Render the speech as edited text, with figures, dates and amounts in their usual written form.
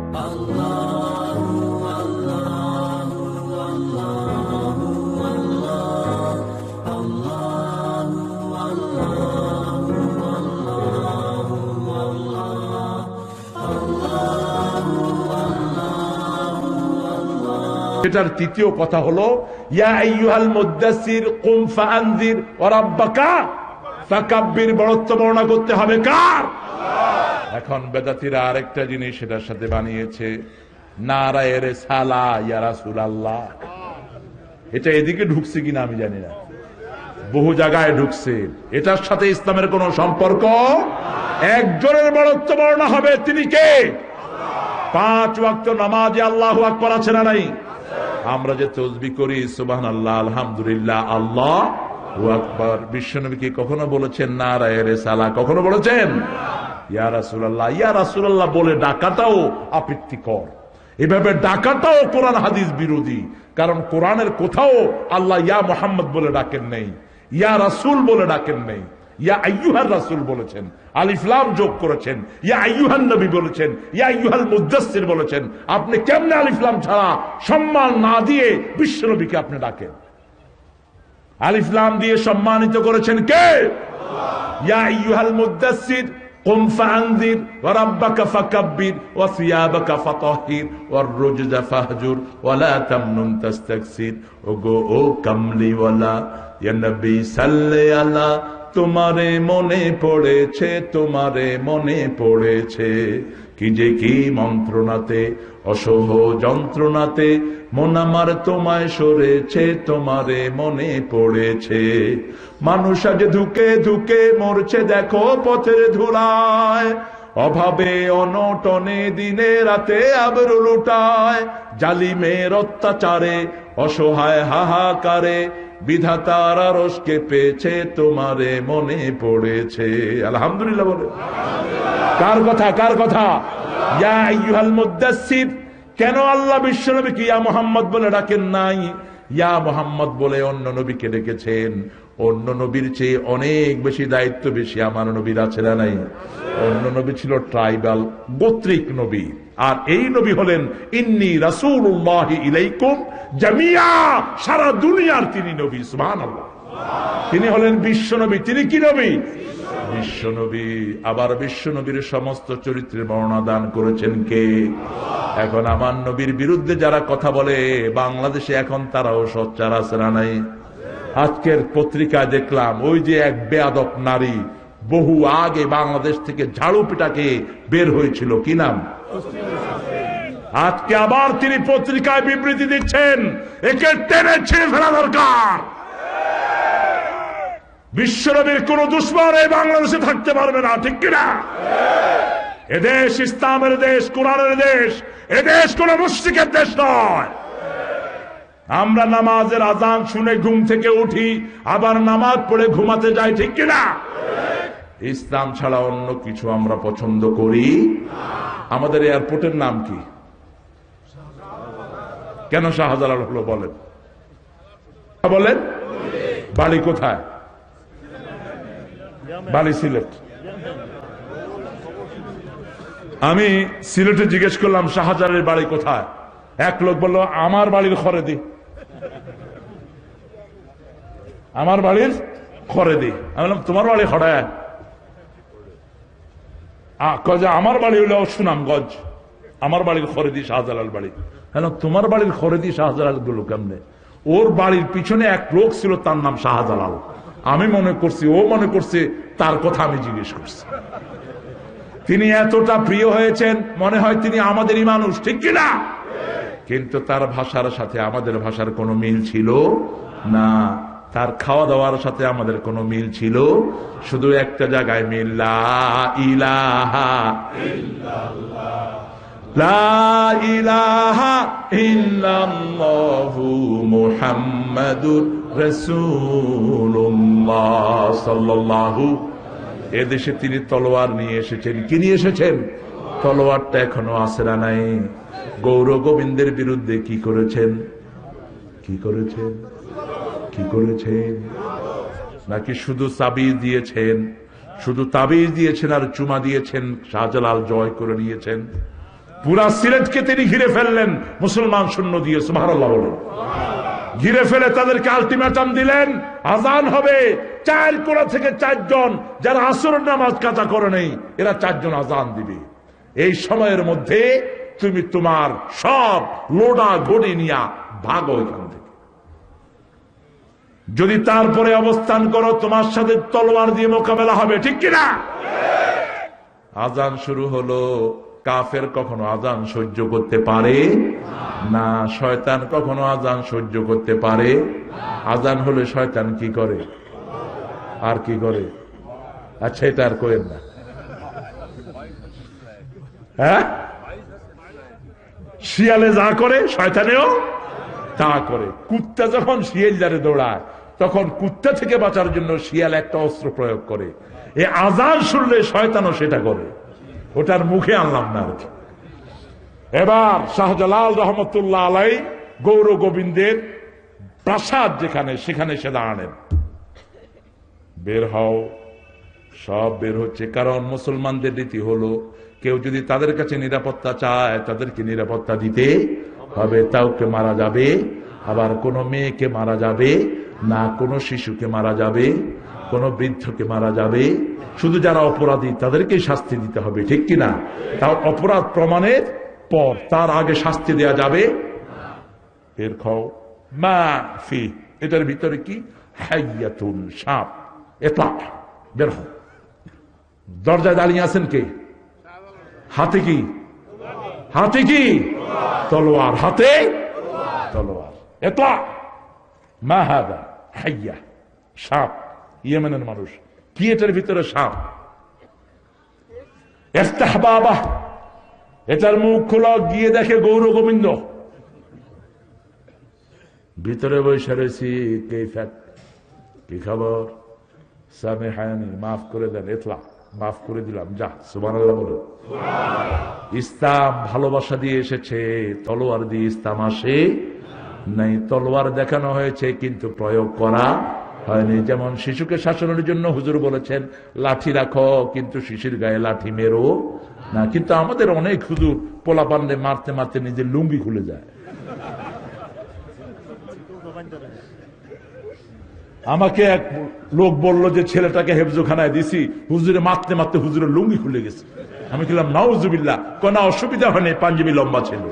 এটার তৃতীয় কথা হলো ইয়া আইয়ুহাল মুদ্দাসসির কুম ফাআনযির ওয়া রাব্বাকা ফাকাব্বির। বড়ত্ব বর্ণনা করতে হবে কার? এখন বেদাতীরা আরেকটা জিনিস সেটার সাথে বানিয়েছে, নারায়ে রিসালা ইয়া রাসূলুল্লাহ। এটা এদিকে ঢুকছে কিনা আমি জানি না, বহু জায়গায় ঢুকছে। এটার সাথে ইসলামের কোন সম্পর্ক। একজনের বড়ত্ব বর্ণনা হবে, তিনি কে? 5 ওয়াক্ত নামাজে আল্লাহু আকবার আছে না নাই? আমরা যে তাসবিহ করি সুবহানাল্লাহ, আলহামদুলিল্লাহ, আল্লাহু আকবার, বিশ্বনবী কি কখনো বলেছেন নারায়ে রিসালা? কখনো বলেছেন ইয়া রাসূলুল্লাহ? ইয়া রাসূলুল্লাহ বলে ডাকাটাও আপত্তিকর, এভাবে ডাকাটাও কোরআন হাদিস বিরোধী। কারণ কোরআনের কোথাও আল্লাহ ইয়া মুহাম্মদ বলে ডাকেন নেই, ইয়া রাসূল বলে ডাকেন নেই, ইয়া আইয়ুহার রাসূল বলেছেন, আলিফ লাম যোগ করেছেন, ইয়া আইয়ুহান নবী বলেছেন, ইয়া আইয়ুহাল মুদ্দাসসির বলেছেন। আপনি কেমনে আলিফ লাম ছাড়া সম্মান না দিয়ে বিশ্বনবীকে আপনি ডাকেন? আলিফ লাম দিয়ে সম্মানিত করেছেন কে? ইয়া আইয়ুহাল মুদ্দাসসির কুম ফাআনযির ওয়া রাব্বাকা ফাকাব্বির ওয়া সিয়াবাকা ফাতাহহির ওয়ার রুজজা ফাহজুর ওয়া লা তামনুন তাস্তাকসির। ওগো ও কামলিওয়ালা ইয়া নবী সাল্লি আলা, তোমারে মনে পড়েছে, তোমারে মনে পড়েছে, কি যে কি মন্ত্রণাতে অসহ যন্ত্রণাতে মন আমার তোমায় সরেছে, তোমারে মনে পড়েছে। মানুষ আজ ধুকে ধুকে মরছে দেখো পথের ধুলায়, অভাবে অনটনে দিনে রাতে আবরু লুটায়, জালিমের অত্যাচারে অসহায় হাহাকারে বিধাতার আরশকে পেয়েছে, তোমারে মনে পড়েছে। আলহামদুলিল্লাহ বলে। কার কথা? কার কথা? ইয়া আইয়ুহাল মুদ্দাসসির। কেন আল্লাহ বিশ্বনবীকে ইয়া মুহাম্মদ বলে ডাকেন নাই? ইয়া মুহাম্মদ বলে অন্য নবীকে ডেকেছেন। অন্য নবীর চেয়ে অনেক বেশি দায়িত্ব বেশি আমার নবীর আছে না নাই? অন্য নবী ছিল ট্রাইবাল, গোত্রিক নবী, আর এই নবী হলেন ইন্নী রাসূলুল্লাহি ইলাইকুম জামিয়া, সারা দুনিয়ার তিনি নবী। সুবহানাল্লাহ। তিনি হলেন বিশ্বনবী। তিনি কি নবী? বিশ্বনবী। আবার বিশ্বনবীর সমস্ত চরিত্রের বর্ণনা দান করেছেন কে? এখন আমার নবীর বিরুদ্ধে যারা কথা বলে বাংলাদেশে এখন তারাও সোচ্চার আছে না নাই? আজকের পত্রিকায় দেখলাম ওই যে এক বেয়াদব নারী বহু আগে বাংলাদেশ থেকে ঝাড়ু পিটাকে বের হয়েছিল, কি নাম? আজকে আবার তিনি পত্রিকায় বিবৃতি দিচ্ছেন, একে টেনে ছিঁড়ে ফেলা দরকার। বিশ্বনবীর কোন দুশমন এই বাংলাদেশে থাকতে পারবে না, ঠিক কিনা? এদেশ ইসলামের দেশ, কোরআনের দেশ, এদেশ কোন মুশরিকের দেশ নয়। আমরা নামাজের আজান শুনে ঘুম থেকে উঠি, আবার নামাজ পড়ে ঘুমাতে যাই, ঠিক কিনা? ইসলাম ছাড়া অন্য কিছু আমরা পছন্দ করি। আমাদের এয়ারপোর্টের নাম কি? কেন শাহজালাল হলো বলেন? বলেন। বাড়ি কোথায়? বাড়ি সিলেট। আমি সিলেটে জিজ্ঞেস করলাম শাহজালালের বাড়ি কোথায়? এক লোক বলল আমার বাড়ির খরেদি। আমার বাড়ির খরেদি। আমি বললাম তোমার বাড়ি খড়ায়? আমার বাড়ি হলো সুনামগঞ্জ, আমার বাড়ির খরেদি শাহজালাল বাড়ি। হ্যাঁ, তোমার বাড়ির খরেদি শাহজালাল গুলো কেমনে? ওর বাড়ির পিছনে এক লোক ছিল, তার নাম শাহজালাল। আমি মনে করছি ও মনে করছে তার কথা আমি জিজ্ঞেস করছি। তিনি এতটা প্রিয় হয়েছেন মনে হয় তিনি আমাদেরই মানুষ, ঠিক কিনা? কিন্তু তার ভাষার সাথে আমাদের ভাষার কোনো মিল ছিল না, তার খাওয়া দাওয়ার সাথে আমাদের কোনো মিল ছিল, শুধু একটা জায়গায় মিল, লা ইলাহা ইল্লাল্লাহ, লা ইলাহা ইল্লাল্লাহু মুহাম্মাদুর রাসূলুল্লাহ সাল্লাল্লাহু। এদেশে তিনি তলোয়ার নিয়ে এসেছেন। কি নিয়ে এসেছেন? তলোয়ারটা এখনো আছে না নাই? গৌর গোবিন্দের বিরুদ্ধে কি করেছেন? কি করেছেন? কি করেছেন? নাকি শুধু তাবিজ দিয়েছেন? শুধু তাবিজ দিয়েছেন আর চুমা দিয়েছেন, শাহজালাল জয় করে নিয়েছেন? পুরা সিলেটকে তিনি ঘিরে ফেললেন মুসলমান শূন্য দিয়ে, সুবহানাল্লাহ বলেন। ঘিরে ফেলে তাদেরকে আলটিমেটাম দিলেন, আজান হবে, 4 কোণা থেকে 4 জন যারা আসরের নামাজ কাজা করে নেই, এরা 4 জন আজান দিবে। এই সময়ের মধ্যে তুমি তোমার সব লোডা গড়ি নিয়া ভাগো এখান থেকে। যদি তারপরে অবস্থান করো, তোমার সাথে তলোয়ার দিয়ে মোকাবেলা হবে, ঠিক কিনা? আজান শুরু হলো। কাফের কখনো আজান সহ্য করতে পারে না, শয়তান কখনো আজান সহ্য করতে পারে। আজান হলে শয়তান কি করে আর কি করে? আচ্ছা, এটা আর করেন না। হ্যাঁ, শিয়ালে যা করে শয়তানেও তা করে। কুত্তা যখন শিয়াল যারে দৌড়ায়, তখন কুত্তা থেকে বাঁচার জন্য শিয়াল একটা অস্ত্র প্রয়োগ করে। এই আজান শুনলে শয়তানও সেটা করে। ওটার মুখে আনলাম না আর কি। এবার শাহজালাল রহমতুল্লাহ আলাই গৌর গোবিন্দের প্রাসাদ যেখানে, সেখানে সে দাঁড়ালেন। বের হও, সব বের হচ্ছে। কারণ মুসলমানদের রীতি হলো, কেউ যদি তাদের কাছে নিরাপত্তা চায়, তাদেরকে নিরাপত্তা দিতে হবে। কাউকে মারা যাবে, আবার কোনো মেয়েকে মারা যাবে না, কোনো শিশুকে মারা যাবে, কোনো বৃদ্ধকে মারা যাবে। শুধু যারা অপরাধী তাদেরকে শাস্তি দিতে হবে, ঠিক কিনা? তাও অপরাধ প্রমাণের পর, তার আগে শাস্তি দেয়া যাবে। বের খাও মা ফি, এটার ভিতরে কি? হাইয়াতুন, সাপ। এটা বের হও। দরজায় দাঁড়িয়ে আছেন কে? হাতে কি? হাতে কি? তলোয়ার। হাতে তলোয়ার। এটা মা হাদা হাইয়া, সাপ। ইয়েমেনের মানুষ। কি এটার ভিতরে? সাপ। ইফতাহ বাবা, এটার মুখ খোলা। গিয়ে দেখে গৌর গোবিন্দ ভিতরে বসে রয়েছি। কি খবর? সামে হায়ানি, মাফ করে দেন। এতলা মাফ করে দিলাম, যা। সুবহানাল্লাহ বলো। ইসলাম ভালোবাসা দিয়ে এসেছে, তলোয়ার দিয়ে ইসলাম আসে নাই। তলোয়ার দেখানো হয়েছে কিন্তু প্রয়োগ করা হয়নি। যেমন শিশুকে শাসনের জন্য হুজুর বলেছেন লাঠি রাখো, কিন্তু শিশুর গায়ে লাঠি মেরো না। কিন্তু আমাদের অনেক হুজুর পোলাপান্ডে মারতে মারতে নিজের লুঙ্গি খুলে যায়। আমাকে এক লোক বলল যে ছেলেটাকে হেফজোখানায় দিছি, হুজুরে মারতে মারতে হুজুরের লুঙ্গি খুলে গেছে। আমি বললাম নাউজুবিল্লাহ। কোন অসুবিধা হয়নি, পাঞ্জাবি লম্বা ছিল।